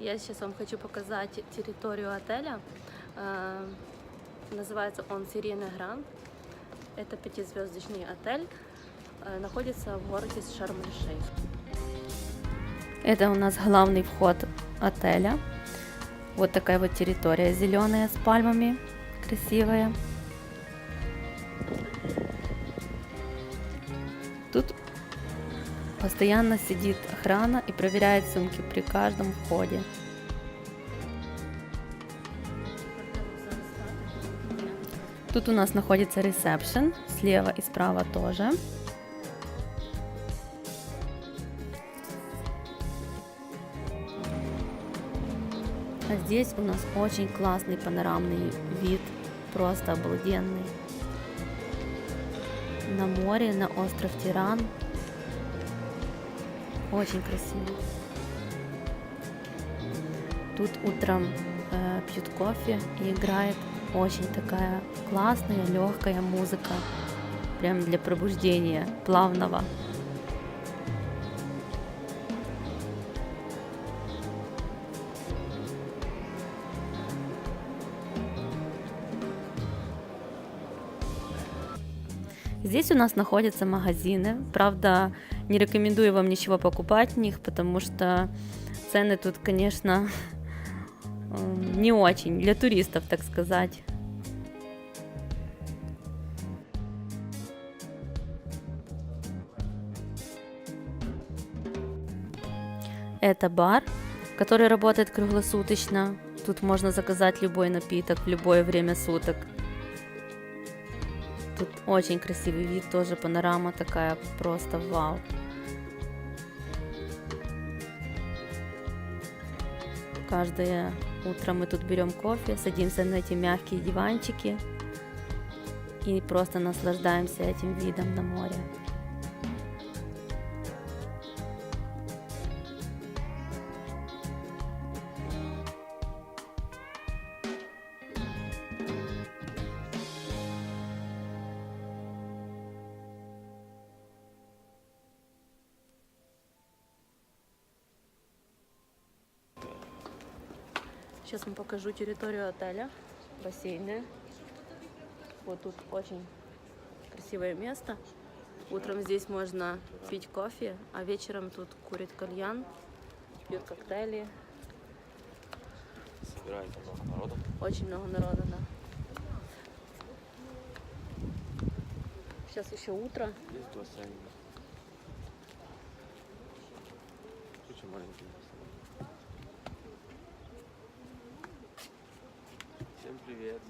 Я сейчас вам хочу показать территорию отеля. Называется он Сирена Гранд. Это пятизвездочный отель. Находится в городе Шарм-эль-Шейх. Это у нас главный вход отеля. Вот такая вот территория зеленая с пальмами, красивая. Тут постоянно сидит охрана и проверяет сумки при каждом входе. Тут у нас находится ресепшн, слева и справа тоже. А здесь у нас очень классный панорамный вид, просто обалденный. На море, на остров Тиран. Очень красиво. Тут утром пьют кофе и играет очень такая классная, легкая музыка. Прям для пробуждения плавного. Здесь у нас находятся магазины. Правда, не рекомендую вам ничего покупать в них, потому что цены тут, конечно, не очень для туристов, так сказать. Это бар, который работает круглосуточно. Тут можно заказать любой напиток в любое время суток. Тут очень красивый вид, тоже панорама такая, просто вау. Каждое утро мы тут берем кофе, садимся на эти мягкие диванчики и просто наслаждаемся этим видом на море. Сейчас вам покажу территорию отеля, бассейны. Вот тут очень красивое место. Утром здесь можно пить кофе, а вечером тут курят кальян, пьют коктейли. Собирается много народу. Очень много народа, да. Сейчас еще утро. Есть бассейн. Очень маленький бассейн. Всем привет.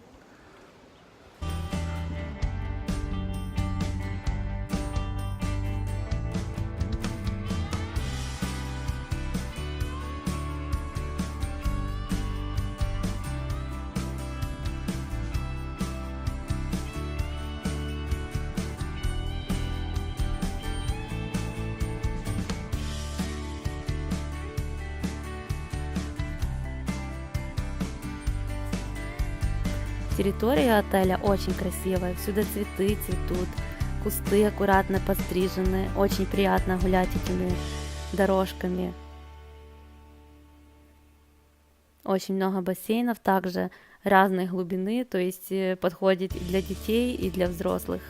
Территория отеля очень красивая, всюду цветы цветут, кусты аккуратно подстрижены, очень приятно гулять этими дорожками. Очень много бассейнов, также разной глубины, то есть подходит и для детей, и для взрослых.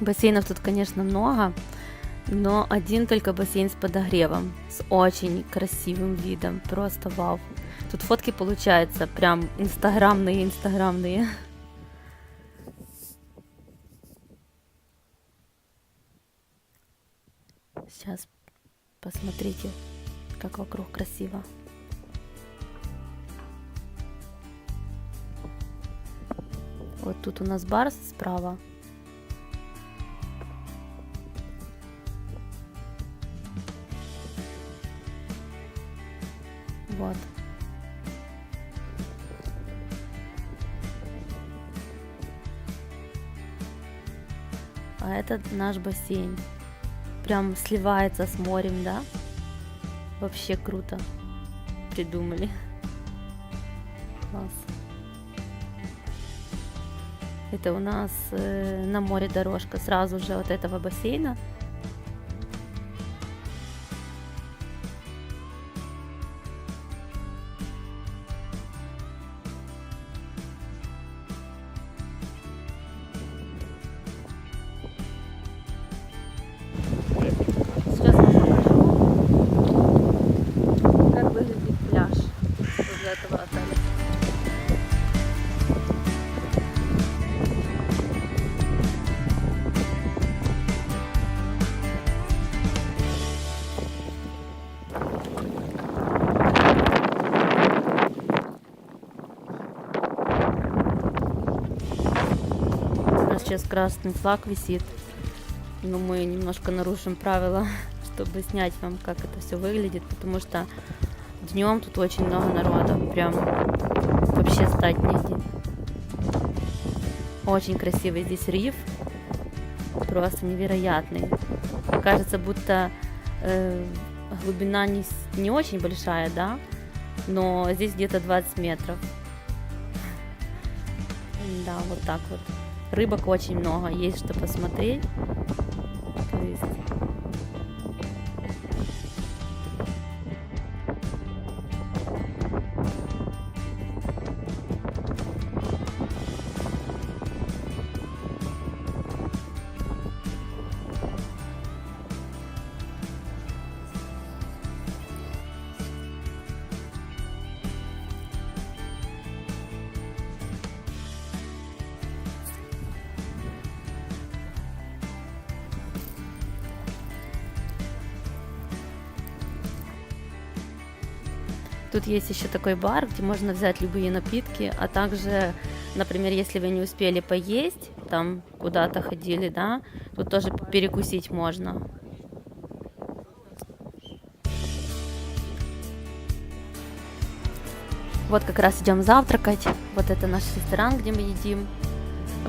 Бассейнов тут, конечно, много. Но один только бассейн с подогревом, с очень красивым видом, просто вау. Тут фотки получаются прям инстаграмные. Сейчас посмотрите, как вокруг красиво. Вот тут у нас бар справа. Вот. А это наш бассейн. Прям сливается с морем, да? Вообще круто. Придумали. Класс. Это у нас на море дорожка сразу же от этого бассейна. Сейчас я покажу, как выглядит пляж возле этого отеля. У нас сейчас красный флаг висит, но мы немножко нарушим правила, чтобы снять вам, как это все выглядит, потому что днем тут очень много народа, прям вообще стать негде. Очень красивый здесь риф, просто невероятный. Кажется, будто глубина не очень большая, да, но здесь где-то 20 метров. Да, вот так вот. Рыбок очень много, есть что посмотреть. То есть... Тут есть еще такой бар, где можно взять любые напитки, а также, например, если вы не успели поесть, там куда-то ходили, да, тут тоже перекусить можно. Вот как раз идем завтракать. Вот это наш ресторан, где мы едим.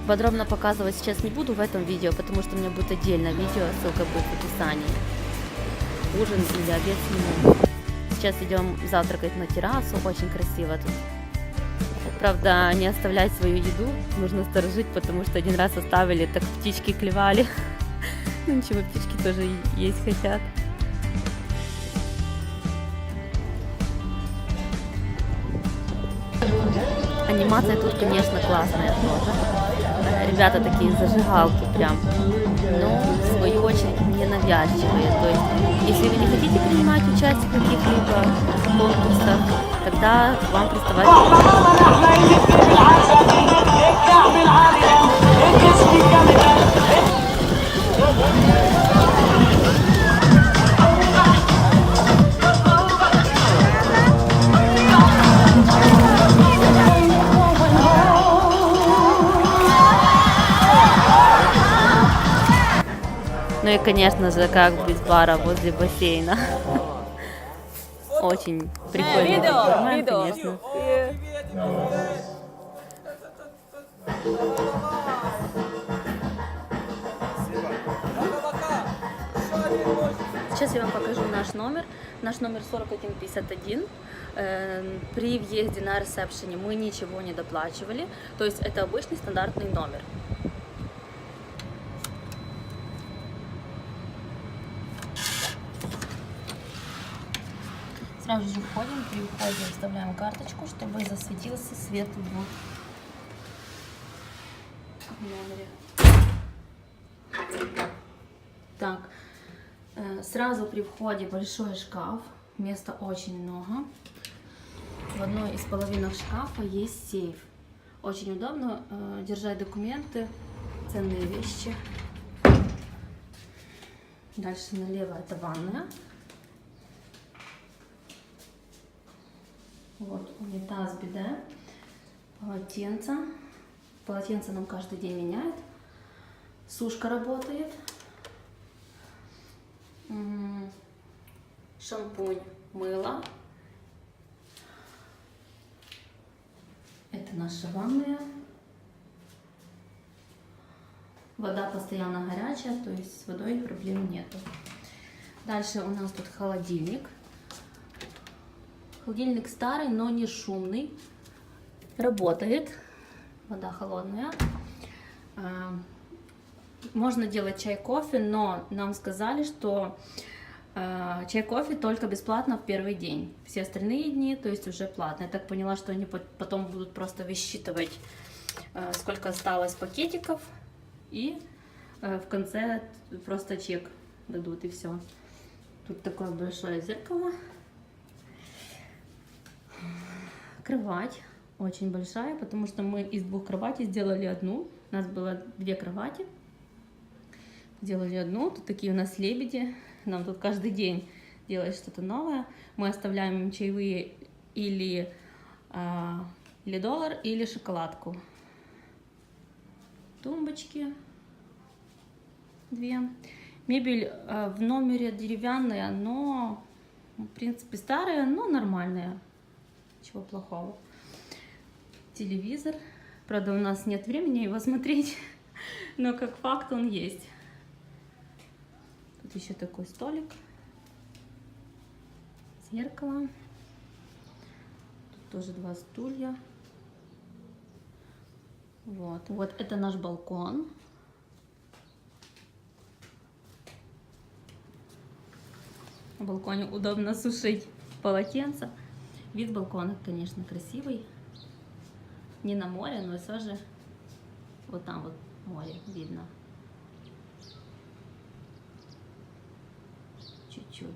Подробно показывать сейчас не буду в этом видео, потому что у меня будет отдельное видео, ссылка будет в описании. Ужин или обед сниму. Сейчас идем завтракать на террасу, очень красиво тут. Правда, не оставлять свою еду, нужно сторожить, потому что один раз оставили, так птички клевали. Ну ничего, птички тоже есть хотят. Анимация тут, конечно, классная тоже. Ребята такие зажигалки прям, но в свою очередь не навязчивые. То есть, если вы не хотите принимать участие в каких-либо конкурсах, тогда к вам приставать. Ну и, конечно же, как без бара возле бассейна. Очень прикольный формат, конечно. Сейчас я вам покажу наш номер. Наш номер 4151. При въезде на ресепшене мы ничего не доплачивали. То есть это обычный стандартный номер. Сразу же входим, при входе вставляем карточку, чтобы засветился свет в номере. Так, Сразу при входе большой шкаф, места очень много. В одной из половинок шкафа есть сейф. Очень удобно держать документы, ценные вещи. Дальше налево это ванная. Вот унитаз, биде, полотенце. Полотенце нам каждый день меняет. Сушка работает. Шампунь, мыло. Это наша ванная. Вода постоянно горячая, то есть с водой проблем нету. Дальше у нас тут холодильник. Холодильник старый, но не шумный. Работает. Вода холодная. Можно делать чай, кофе, но нам сказали, что чай, кофе только бесплатно в первый день. Все остальные дни, то есть уже платно. Я так поняла, что они потом будут просто высчитывать, сколько осталось пакетиков. И в конце просто чек дадут, и все. Тут такое большое зеркало. Кровать очень большая, потому что мы из 2 кроватей сделали одну. У нас было 2 кровати. Сделали одну. Тут такие у нас лебеди. Нам тут каждый день делать что-то новое. Мы оставляем им чаевые или $1, или шоколадку. Тумбочки 2. Мебель в номере деревянная, но в принципе старая, но нормальная. Чего плохого. Телевизор. Правда, у нас нет времени его смотреть, но как факт он есть. Тут еще такой столик. Зеркало. Тут тоже 2 стулья. Вот это наш балкон. На балконе удобно сушить полотенца. Вид с балкона, конечно, красивый. Не на море, но все же вот там вот море видно. Чуть-чуть.